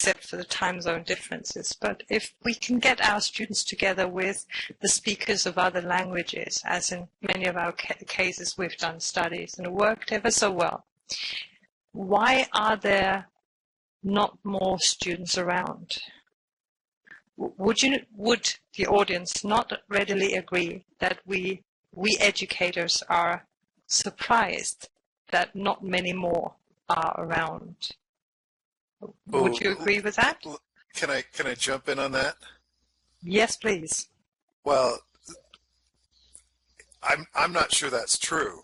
except for the time zone differences. But if we can get our students together with the speakers of other languages, as in many of our cases we've done studies and it worked ever so well, why are there not more students around? Would the audience not readily agree that we educators are surprised that not many more are around? Would you agree with that? Can I jump in on that? Yes, please. Well, I'm not sure that's true,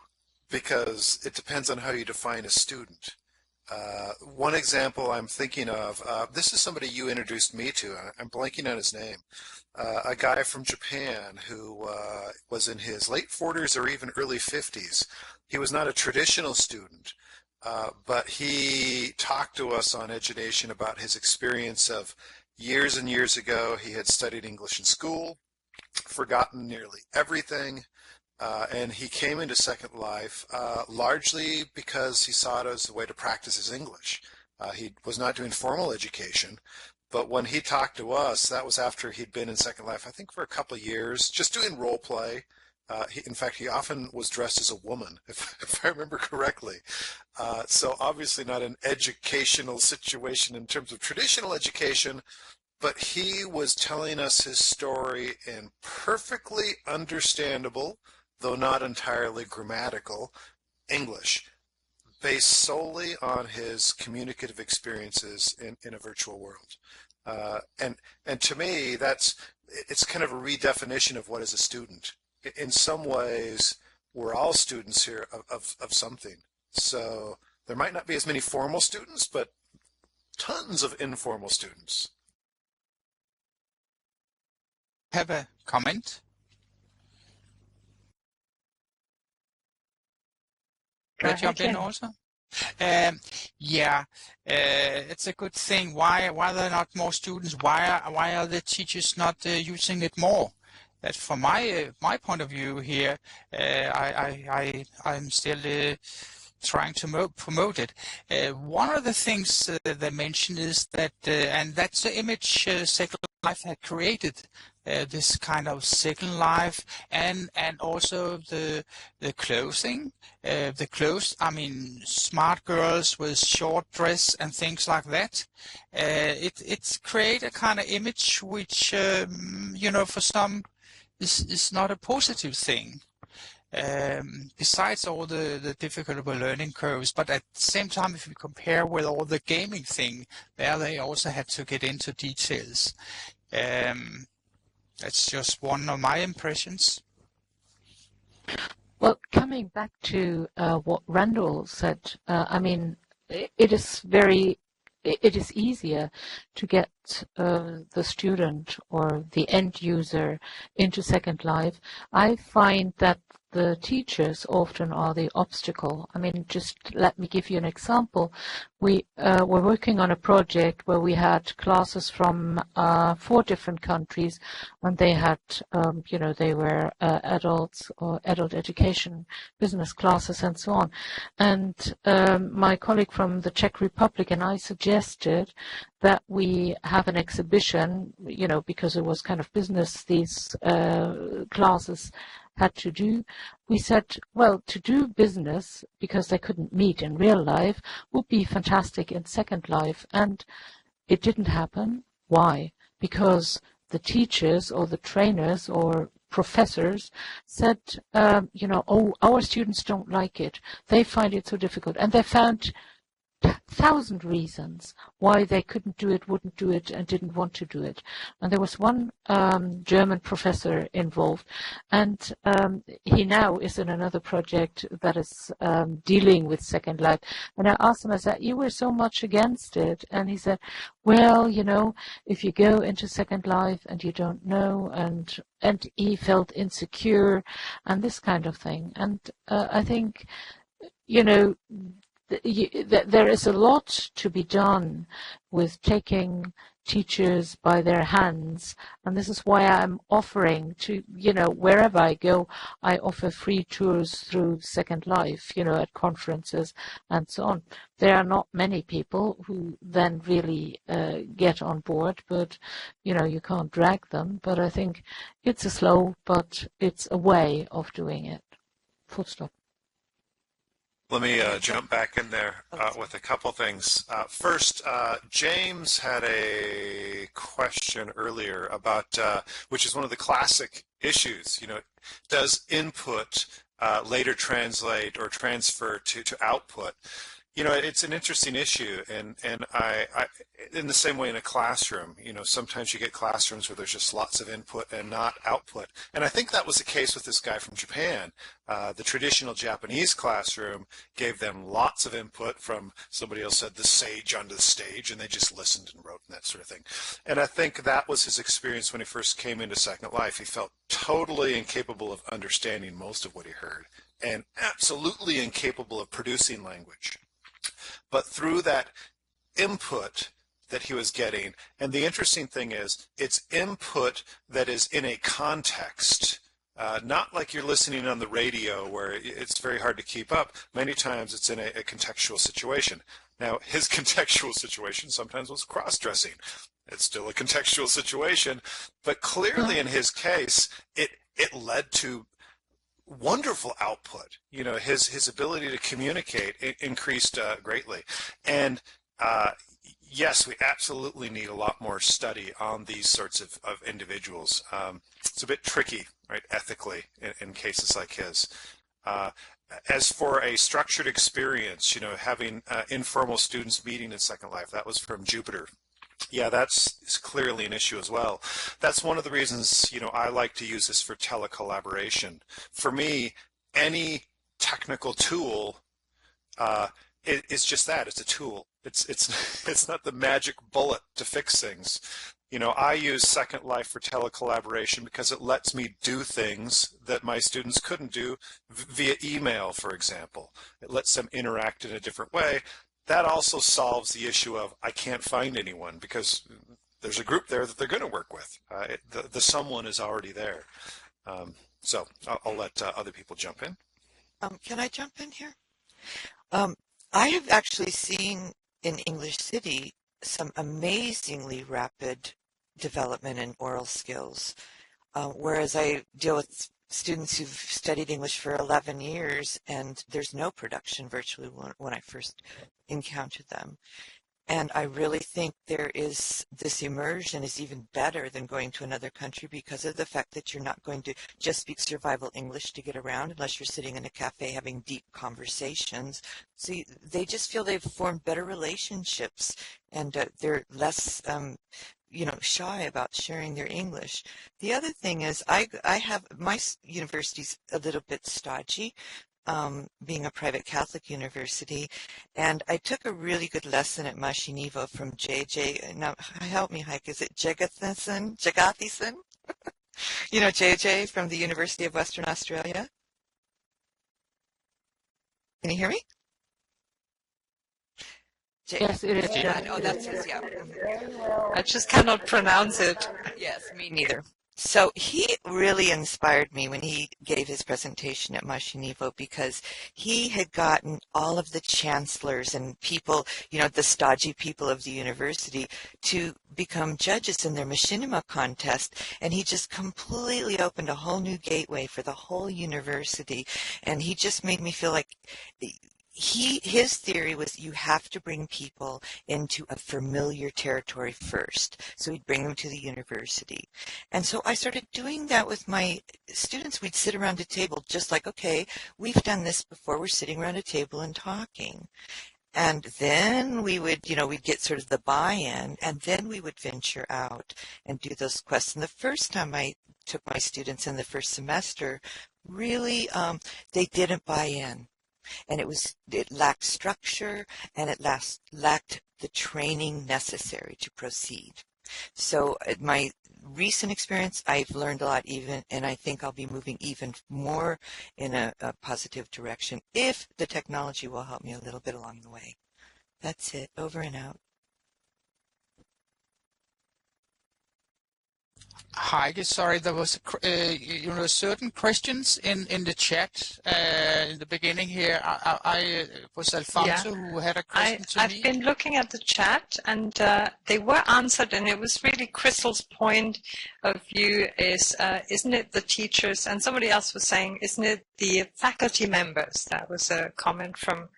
because it depends on how you define a student. One example I'm thinking of, this is somebody you introduced me to. I'm blanking on his name. A guy from Japan who was in his late 40s or even early 50s. He was not a traditional student, but he talked to us on Edunation about his experience of years and years ago. He had studied English in school, forgotten nearly everything, and he came into Second Life largely because he saw it as a way to practice his English. He was not doing formal education, but when he talked to us, that was after he'd been in Second Life, I think for a couple of years, just doing role play. In fact, he often was dressed as a woman, if I remember correctly. So obviously not an educational situation in terms of traditional education, but he was telling us his story in perfectly understandable, though not entirely grammatical, English, based solely on his communicative experiences in a virtual world. And to me, it's kind of a redefinition of what is a student. In some ways, we're all students here of something. So there might not be as many formal students, but tons of informal students. Have a comment? Can I jump in also? It's a good thing. Why are there not more students? Why are the teachers not using it more? That from my point of view here, I'm still trying to promote it. One of the things they mentioned is that, and that's the image Second Life had created. This kind of Second Life, and also the clothing, the clothes. I mean, smart girls with short dress and things like that. It's create a kind of image which for some is not a positive thing. Besides all the difficult learning curves, but at the same time, if we compare with all the gaming thing, there they also had to get into details. That's just one of my impressions. Well, coming back to what Randall said, I mean, it is easier to get the student or the end user into Second Life. I find that the teachers often are the obstacle. I mean, just let me give you an example. We were working on a project where we had classes from 4 different countries, and they had, they were adults or adult education, business classes, and so on. And my colleague from the Czech Republic and I suggested that we have an exhibition, because it was kind of business these classes had to do. We said, well, to do business, because they couldn't meet in real life, would be fantastic in Second Life. And it didn't happen. Why? Because the teachers or the trainers or professors said, our students don't like it. They find it so difficult. And they found 1,000 reasons why they couldn't do it, wouldn't do it, and didn't want to do it. And there was one German professor involved, and he now is in another project that is dealing with Second Life. And I asked him, I said, you were so much against it. And he said, well, if you go into Second Life and you don't know, and he felt insecure and this kind of thing. And I think, there is a lot to be done with taking teachers by their hands, and this is why I'm offering to, wherever I go, I offer free tours through Second Life, at conferences and so on. There are not many people who then really get on board, but you can't drag them. But I think it's a slow, but it's a way of doing it. Full stop. Let me jump back in there with a couple things. First, James had a question earlier about, which is one of the classic issues, does input later translate or transfer to output? It's an interesting issue, and I in the same way in a classroom, sometimes you get classrooms where there's just lots of input and not output. And I think that was the case with this guy from Japan. The traditional Japanese classroom gave them lots of input from, somebody else said, the sage onto the stage, and they just listened and wrote and that sort of thing. And I think that was his experience when he first came into Second Life. He felt totally incapable of understanding most of what he heard, and absolutely incapable of producing language. But through that input that he was getting, and the interesting thing is, it's input that is in a context, not like you're listening on the radio where it's very hard to keep up. Many times it's in a contextual situation. Now, his contextual situation sometimes was cross-dressing. It's still a contextual situation, but clearly in his case, it led to wonderful output. His ability to communicate increased greatly. And yes, we absolutely need a lot more study on these sorts of individuals. It's a bit tricky, right, ethically, in cases like his. As for a structured experience, having informal students meeting in Second Life, that was from Jupiter. Yeah, that's clearly an issue as well. That's one of the reasons, I like to use this for telecollaboration. For me, any technical tool is just that. It's a tool. It's not the magic bullet to fix things. I use Second Life for telecollaboration because it lets me do things that my students couldn't do via email, for example. It lets them interact in a different way. That also solves the issue of I can't find anyone because there's a group there that they're going to work with. The someone is already there. So I'll let other people jump in. Can I jump in here? I have actually seen in English City some amazingly rapid development in oral skills, whereas I deal with students who've studied English for 11 years and there's no production virtually when I first encountered them. And I really think this immersion is even better than going to another country because of the fact that you're not going to just speak survival English to get around unless you're sitting in a cafe having deep conversations. So they just feel they've formed better relationships and they're less shy about sharing their English. The other thing is I have, my university's a little bit stodgy, being a private Catholic university, and I took a really good lesson at Mashinivo from JJ. Now, help me, Heike, is it Jagathison? JJ from the University of Western Australia? Can you hear me? Yes, it is. Oh, that's his, yeah. I just cannot pronounce it. Yes, me neither. So he really inspired me when he gave his presentation at Mashinivo because he had gotten all of the chancellors and people, the stodgy people of the university to become judges in their machinima contest, and he just completely opened a whole new gateway for the whole university, and he just made me feel like his theory was you have to bring people into a familiar territory first. So he'd bring them to the university. And so I started doing that with my students. We'd sit around a table just like, okay, we've done this before. We're sitting around a table and talking. And then we would, we'd get sort of the buy-in, and then we would venture out and do those quests. And the first time I took my students in the first semester, really, they didn't buy in. And it lacked structure, and it lacked the training necessary to proceed. So recent experience, I've learned a lot and I think I'll be moving even more in a positive direction if the technology will help me a little bit along the way. That's it. Over and out. Heike, sorry, there was certain questions in the chat in the beginning here. It was Alfonso who had a question to me. I've been looking at the chat, and they were answered, and it was really Crystal's point of view is, isn't it the teachers? And somebody else was saying, isn't it the faculty members? That was a comment from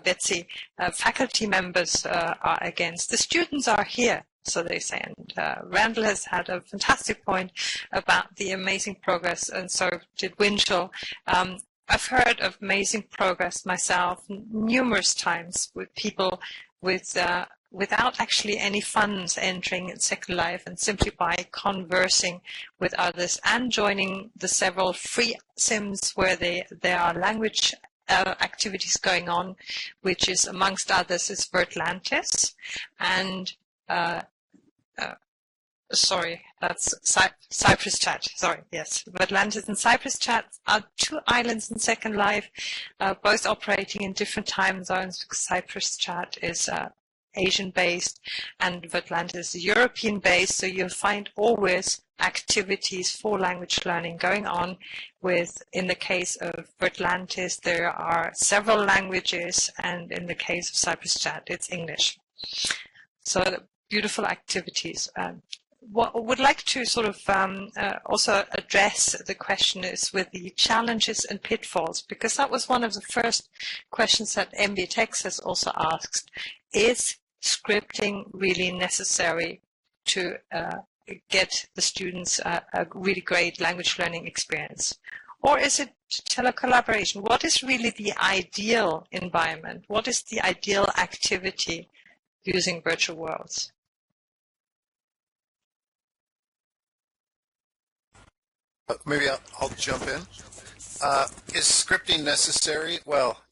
Betsy. Faculty members are against. The students are here. So they say, and Randall has had a fantastic point about the amazing progress, and so did Winchell. I've heard of amazing progress myself numerous times with people without actually any funds entering in Second Life, and simply by conversing with others and joining the several free sims where there are language activities going on, which is amongst others is Vertlantis and sorry, that's Cyprus Chat. Sorry, yes. Atlantis and Cyprus Chat are two islands in Second Life, both operating in different time zones. Cyprus Chat is Asian-based and Atlantis is European-based, so you'll find always activities for language learning going on with, in the case of Atlantis, there are several languages, and in the case of Cyprus Chat, it's English. So beautiful activities. What I would like to sort of also address the question is with the challenges and pitfalls, because that was one of the first questions that MBTX has also asked. Is scripting really necessary to get the students a really great language learning experience? Or is it telecollaboration? What is really the ideal environment? What is the ideal activity using virtual worlds? Maybe I'll jump in. Is scripting necessary? Well,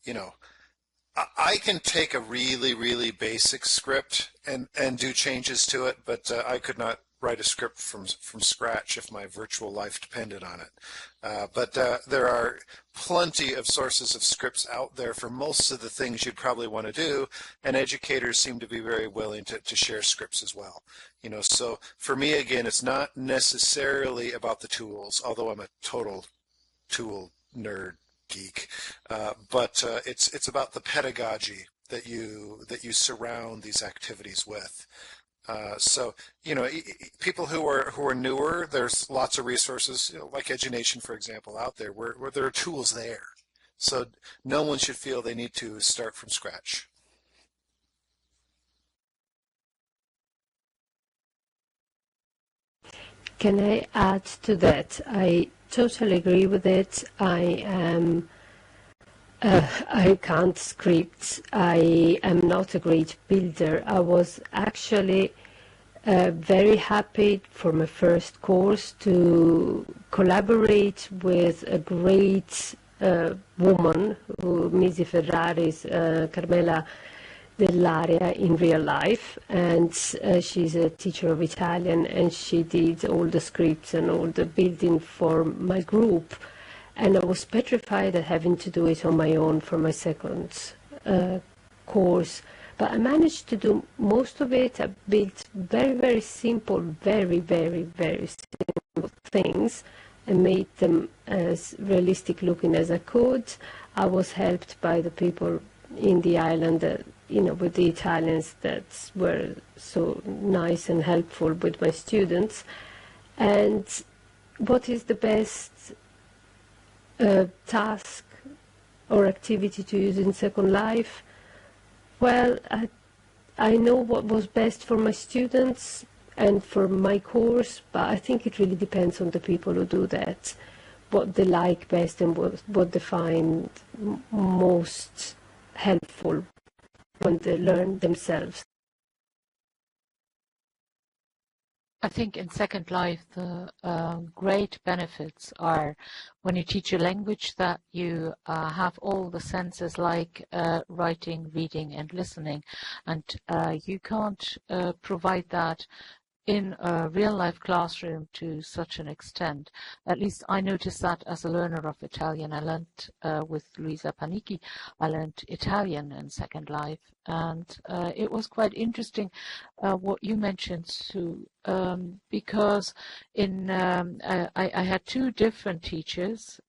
I can take a really, really basic script and do changes to it, but I could not write a script from scratch if my virtual life depended on it. But there are plenty of sources of scripts out there for most of the things you'd probably want to do, and educators seem to be very willing to share scripts as well. So for me, again, it's not necessarily about the tools, although I'm a total tool nerd geek, but it's about the pedagogy that you surround these activities with. So people who are newer, there's lots of resources, like EduNation, for example, out there where there are tools there. So no one should feel they need to start from scratch. Can I add to that? I totally agree with it. I can't script. I am not a great builder. I was actually very happy for my first course to collaborate with a great woman, who Misi Ferraris, Carmela Dell'Area, in real life, and she's a teacher of Italian, and she did all the scripts and all the building for my group, and I was petrified at having to do it on my own for my second course, but I managed to do most of it. I built very, very simple, very, very, very simple things and made them as realistic looking as I could. I was helped by the people in the island that, with the Italians that were so nice and helpful with my students. And what is the best task or activity to use in Second Life? Well, I know what was best for my students and for my course, but I think it really depends on the people who do that, what they like best and what they find most helpful when they learn themselves. I think in Second Life the great benefits are when you teach a language that you have all the senses like writing, reading and listening, and you can't provide that in a real-life classroom to such an extent. At least I noticed that as a learner of Italian. I learned with Luisa Panicchi, I learned Italian in Second Life, and it was quite interesting what you mentioned, Sue, because I had two different teachers,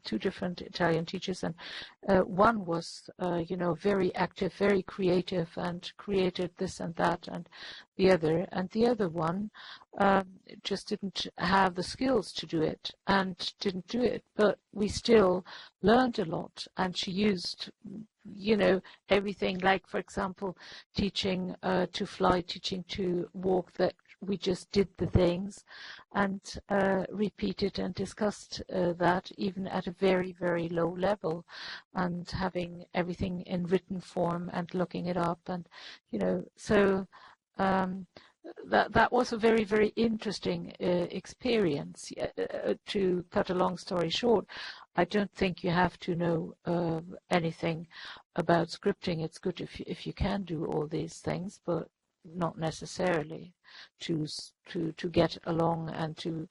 two different Italian teachers, and one was, very active, very creative, and created this and that, and the other one just didn't have the skills to do it and didn't do it. But we still learned a lot, and she used, everything, like, for example, teaching to fly, teaching to walk, that we just did the things and repeated and discussed that even at a very, very low level, and having everything in written form and looking it up, and so that was a very, very interesting experience. To cut a long story short, I don't think you have to know anything about scripting. It's good if you can do all these things, but not necessarily to get along and to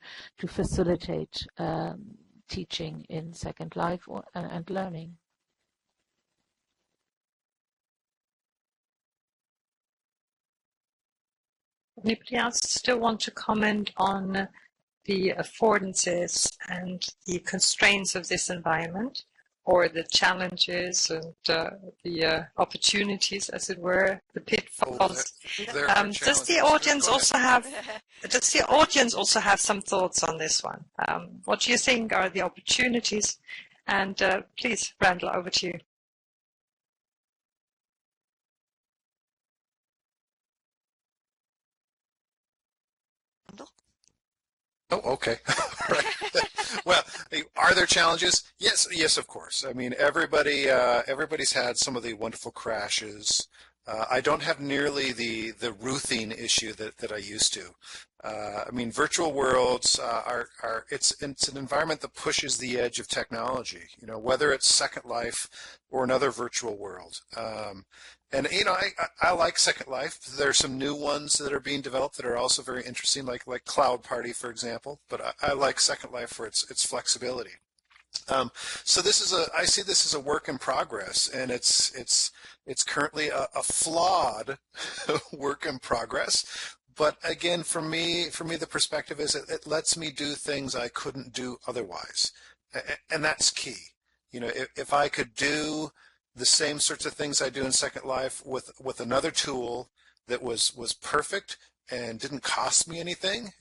facilitate teaching in Second Life and learning. Anybody else still want to comment on the affordances and the constraints of this environment, or the challenges and the opportunities, as it were, the pitfalls? Does the audience also have some thoughts on this one? What do you think are the opportunities? And please, Randall, over to you. Oh, okay. Right. Well, are there challenges? Yes, of course. I mean, everybody's had some of the wonderful crashes. I don't have nearly the ruthing issue that I used to. I mean, virtual worlds it's an environment that pushes the edge of technology. Whether it's Second Life or another virtual world. And I like Second Life. There's some new ones that are being developed that are also very interesting, like Cloud Party, for example. But I like Second Life for its flexibility. So I see this as a work in progress, and it's currently a flawed work in progress. But again, for me, the perspective is it lets me do things I couldn't do otherwise, and that's key. If I could do the same sorts of things I do in Second Life with another tool that was perfect and didn't cost me anything,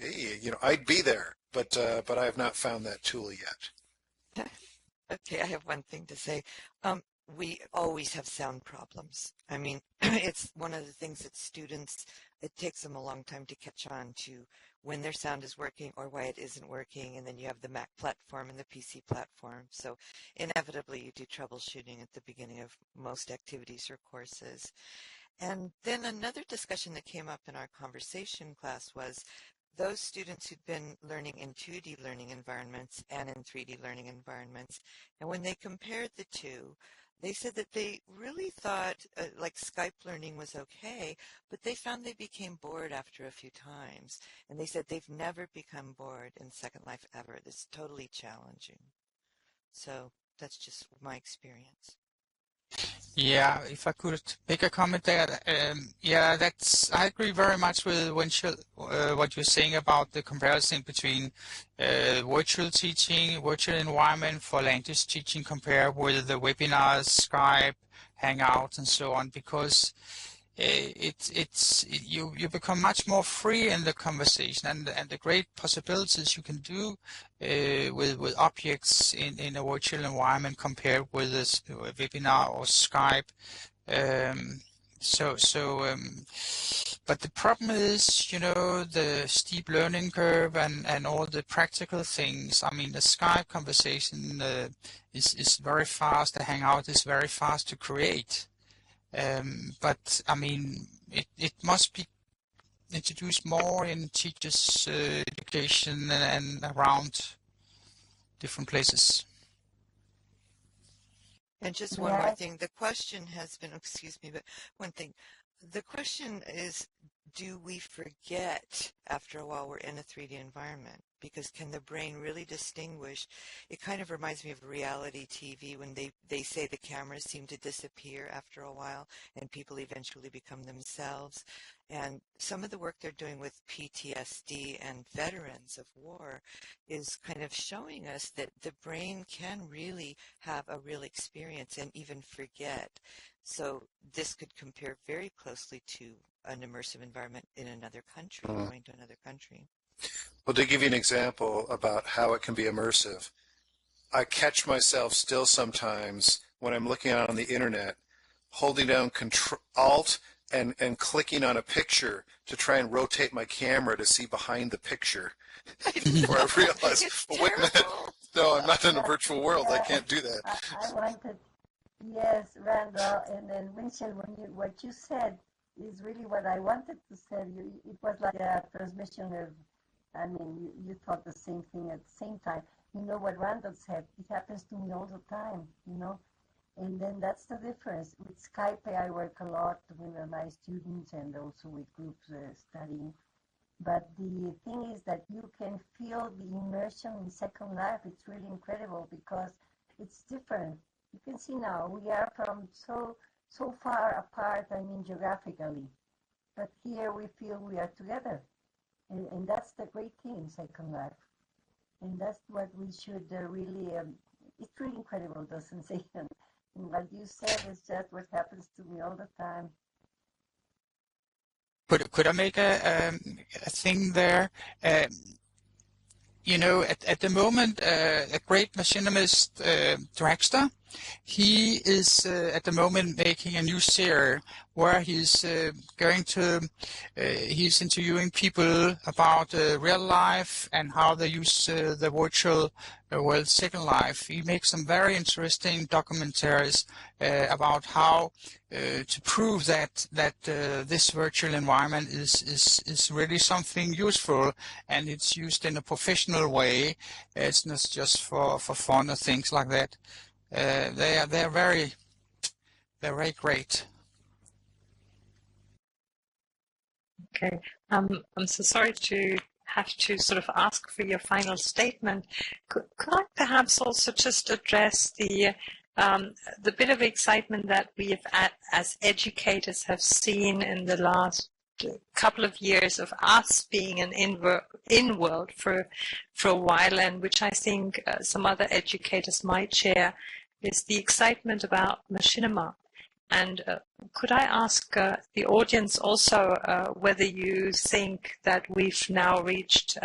I'd be there. But I have not found that tool yet. Okay, I have one thing to say. We always have sound problems. I mean, it's one of the things that students, it takes them a long time to catch on to when their sound is working or why it isn't working. And then you have the Mac platform and the PC platform. So inevitably you do troubleshooting at the beginning of most activities or courses. And then another discussion that came up in our conversation class was those students who'd been learning in 2D learning environments and in 3D learning environments. And when they compared the two, they said that they really thought like Skype learning was okay, but they found they became bored after a few times. And they said they've never become bored in Second Life ever. It's totally challenging. So that's just my experience. Yeah, if I could make a comment there, I agree very much with what you're saying about the comparison between virtual teaching, virtual environment for language teaching compared with the webinars, Skype, Hangouts, and so on, because you become much more free in the conversation, and the great possibilities you can do with objects in a virtual environment compared with a webinar or Skype. But the problem is, the steep learning curve and all the practical things. I mean, the Skype conversation is very fast. The Hangout is very fast to create. But I mean, it must be introduced more in teachers' education and around different places. And just one more thing, the question has been, excuse me, but one thing, the question is, do we forget after a while we're in a 3D environment? Because can the brain really distinguish? It kind of reminds me of reality TV when they say the cameras seem to disappear after a while and people eventually become themselves. And some of the work they're doing with PTSD and veterans of war is kind of showing us that the brain can really have a real experience and even forget. So this could compare very closely to an immersive environment in another country, going to another country. Well, to give you an example about how it can be immersive, I catch myself still sometimes when I'm looking on the internet, holding down Alt and clicking on a picture to try and rotate my camera to see behind the picture. Before I realize, well, wait a minute, no, I'm not in a virtual world. I can't do that. I wanted, yes, Randall, and then Winchell, what you said is really what I wanted to say. It was like a transmission of, I mean, you thought the same thing at the same time. You know what Randall said, it happens to me all the time, you know. And then that's the difference. With Skype, I work a lot with my students and also with groups studying. But the thing is that you can feel the immersion in Second Life. It's really incredible because it's different. You can see now we are from so far apart, I mean geographically. But here we feel we are together. And that's the great thing in Second Life. And that's what we should really, it's really incredible, the sensation. And what you said is just what happens to me all the time. Could I make a thing there? You know, at the moment, a great machinist, Dragster, he is at the moment making a new series where he's going to, he's interviewing people about real life and how they use the virtual world Second Life. He makes some very interesting documentaries about how to prove that this virtual environment is really something useful and it's used in a professional way. It's not just for fun or things like that. They're very great. Okay. I'm so sorry to have to sort of ask for your final statement. Could I perhaps also just address the bit of excitement that we have, as educators, have seen in the last couple of years of us being an in-world for a while, and which I think some other educators might share, is the excitement about machinima. And could I ask the audience also whether you think that we've now reached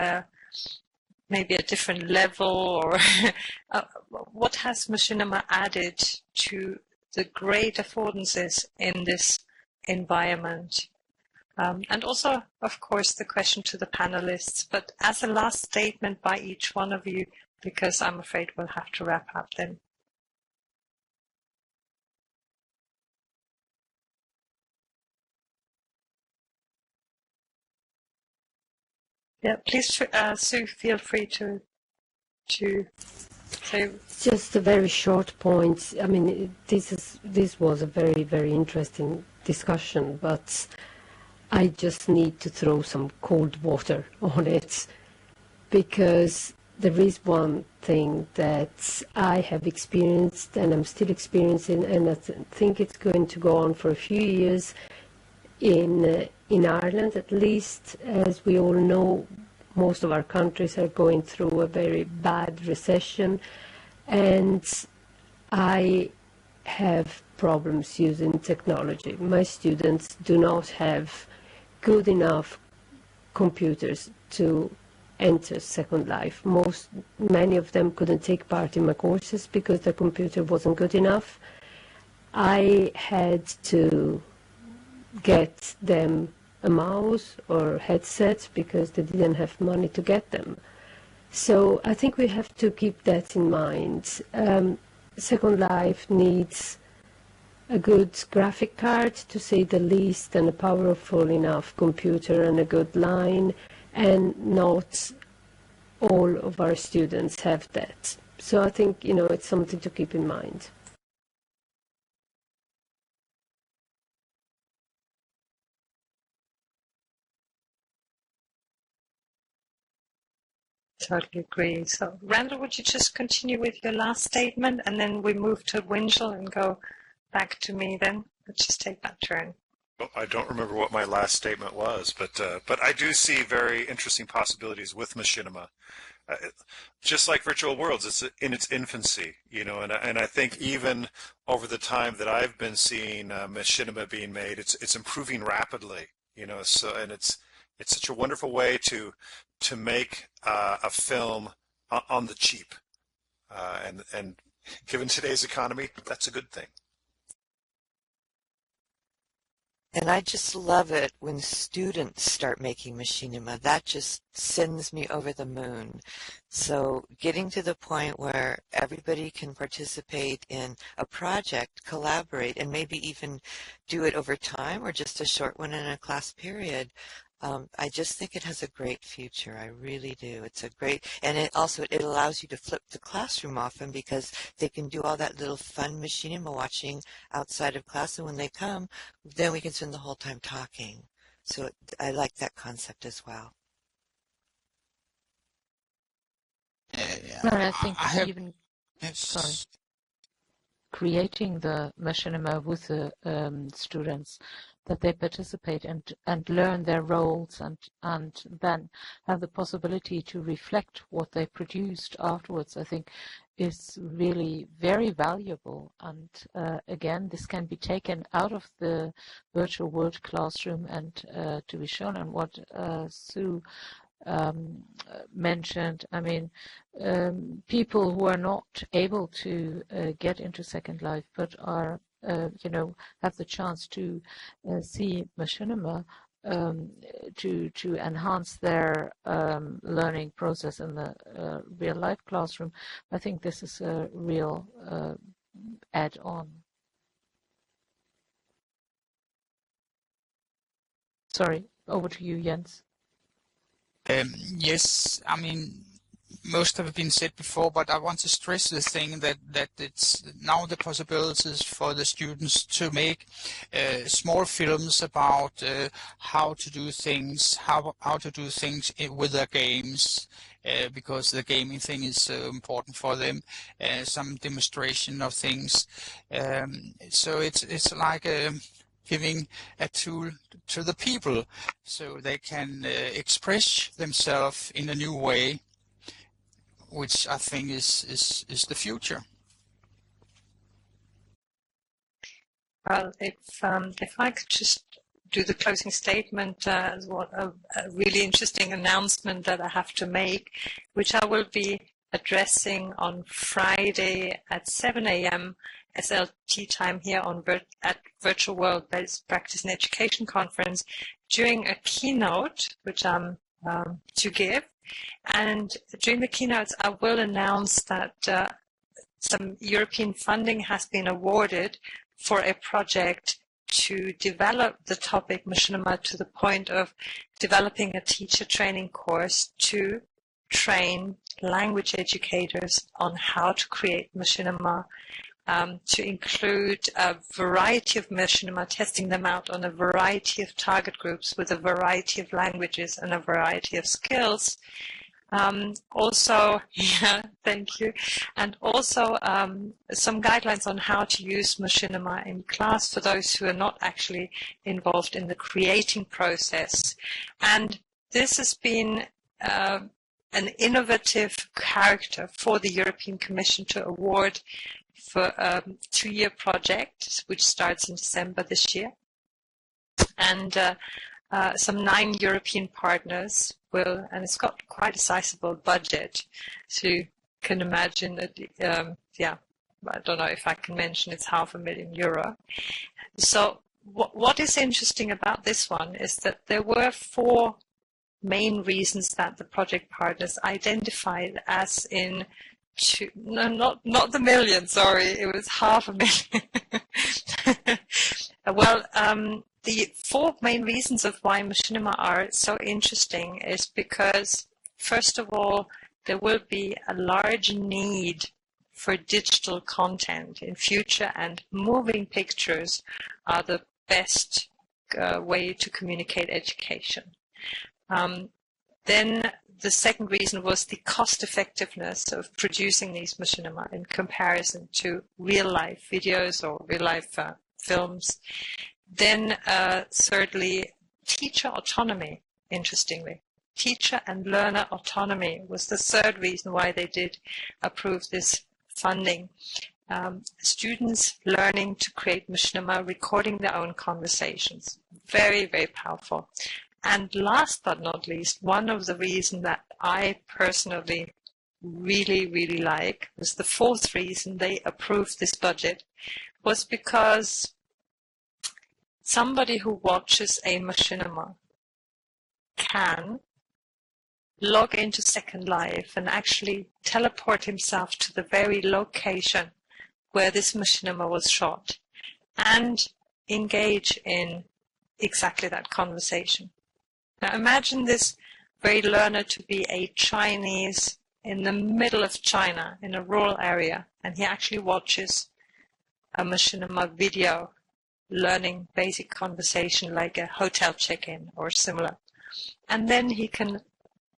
maybe a different level, or what has machinima added to the great affordances in this environment? And also, of course, the question to the panelists, but as a last statement by each one of you, because I'm afraid we'll have to wrap up then. Yeah, please, Sue, feel free to say. Just a very short point. I mean, this was a very, very interesting discussion, but I just need to throw some cold water on it, because there is one thing that I have experienced and I'm still experiencing, and I think it's going to go on for a few years in Ireland, at least. As we all know, most of our countries are going through a very bad recession, and I have problems using technology. My students do not have good enough computers to enter Second Life. Many of them couldn't take part in my courses because their computer wasn't good enough. I had to get them a mouse or headset because they didn't have money to get them. So I think we have to keep that in mind. Second Life needs a good graphic card, to say the least, and a powerful enough computer and a good line, and not all of our students have that. So I think, it's something to keep in mind. Totally agree. So, Randall, would you just continue with your last statement, and then we move to Winchell and go back to me then? Let's just take that turn. Well, I don't remember what my last statement was, but I do see very interesting possibilities with machinima. Uh, just like virtual worlds, it's in its infancy, and I think even over the time that I've been seeing machinima being made, it's improving rapidly, So and it's such a wonderful way to make a film on the cheap, and given today's economy, that's a good thing. And I just love it when students start making machinima. That just sends me over the moon. So getting to the point where everybody can participate in a project, collaborate, and maybe even do it over time or just a short one in a class period. I just think it has a great future. I really do. It's a great, and it allows you to flip the classroom often because they can do all that little fun machinima watching outside of class, and when they come, then we can spend the whole time talking. So I like that concept as well. Well, I think I have, even, sorry, yes, creating the machinima with the students, that they participate and learn their roles and then have the possibility to reflect what they produced afterwards, I think is really very valuable. And again, this can be taken out of the virtual world classroom and to be shown. And what Sue mentioned, I mean, people who are not able to get into Second Life but are have the chance to see machinima to enhance their learning process in the real life classroom. I think this is a real add-on. Sorry, over to you, Jens. yes, I mean, most have been said before, but I want to stress the thing that it's now the possibilities for the students to make small films about how to do things, how to do things with their games, because the gaming thing is so important for them. Some demonstration of things, so it's like giving a tool to the people so they can express themselves in a new way, which I think is the future. Well, if I could just do the closing statement, a really interesting announcement that I have to make, which I will be addressing on Friday at 7 a.m. SLT time here at Virtual World Best Practice in Education Conference during a keynote, which I'm to give. And during the keynotes, I will announce that some European funding has been awarded for a project to develop the topic machinima to the point of developing a teacher training course to train language educators on how to create machinima, to include a variety of machinima, testing them out on a variety of target groups with a variety of languages and a variety of skills. Also, yeah, thank you. And also some guidelines on how to use machinima in class for those who are not actually involved in the creating process. And this has been an innovative character for the European Commission to award for a 2-year project, which starts in December this year. And some 9 European partners will, and it's got quite a sizable budget, so you can imagine that, I don't know if I can mention it's €500,000. So what is interesting about this one is that there were 4 main reasons that the project partners identified as in not the million, sorry, it was $500,000. Well, the 4 main reasons of why machinima are so interesting is because, first of all, there will be a large need for digital content in future, and moving pictures are the best way to communicate education. Then the second reason was the cost effectiveness of producing these machinima in comparison to real life videos or real life films. Then thirdly, teacher autonomy, interestingly. Teacher and learner autonomy was the third reason why they did approve this funding. Students learning to create machinima, recording their own conversations. Very, very powerful. And last but not least, one of the reasons that I personally really, really like was the fourth reason they approved this budget was because somebody who watches a machinima can log into Second Life and actually teleport himself to the very location where this machinima was shot and engage in exactly that conversation. Now imagine this very learner to be a Chinese in the middle of China in a rural area, and he actually watches a machinima video learning basic conversation like a hotel check-in or similar. And then he can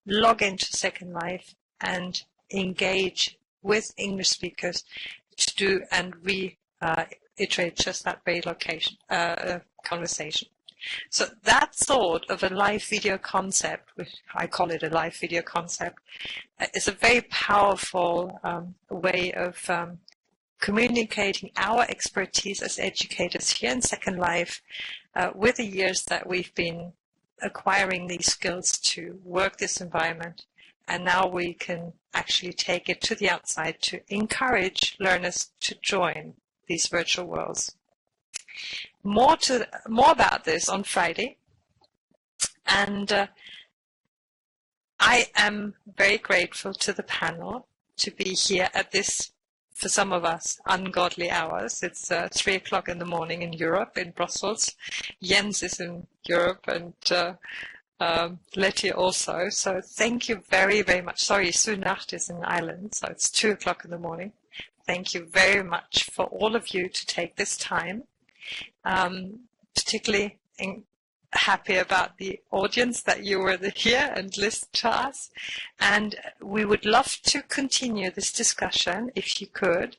log into Second Life and engage with English speakers to do and reiterate just that very conversation. So that thought of a live video concept, which I call it a live video concept, is a very powerful way of communicating our expertise as educators here in Second Life with the years that we've been acquiring these skills to work this environment. And now we can actually take it to the outside to encourage learners to join these virtual worlds. More about this on Friday. And I am very grateful to the panel to be here at this, for some of us, ungodly hours. It's 3 o'clock in the morning in Europe, in Brussels. Jens is in Europe and Letty also. So thank you very, very much. Sorry, Sunacht is in Ireland, so it's 2 o'clock in the morning. Thank you very much for all of you to take this time. Particularly happy about the audience that you were here and listened to us. And we would love to continue this discussion, if you could,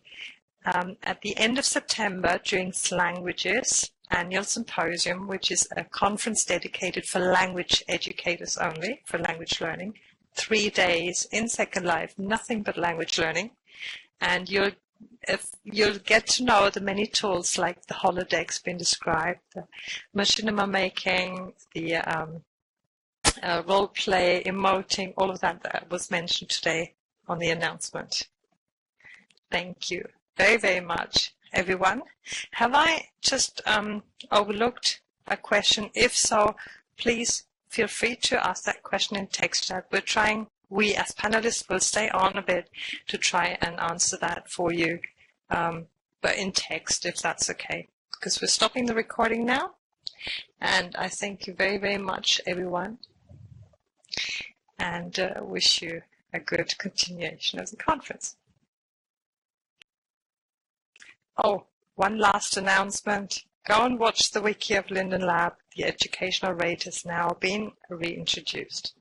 at the end of September during Languages Annual Symposium, which is a conference dedicated for language educators only, for language learning. 3 days in Second Life, nothing but language learning. And you'll get to know the many tools like the holodeck's been described, the machinima making, the role play, emoting, all of that was mentioned today on the announcement. Thank you very, very much, everyone. Have I just overlooked a question? If so, please feel free to ask that question in text chat. We as panelists will stay on a bit to try and answer that for you, but in text, if that's okay. Because we're stopping the recording now. And I thank you very, very much, everyone. And wish you a good continuation of the conference. Oh, one last announcement. Go and watch the wiki of Linden Lab. The educational rate has now been reintroduced.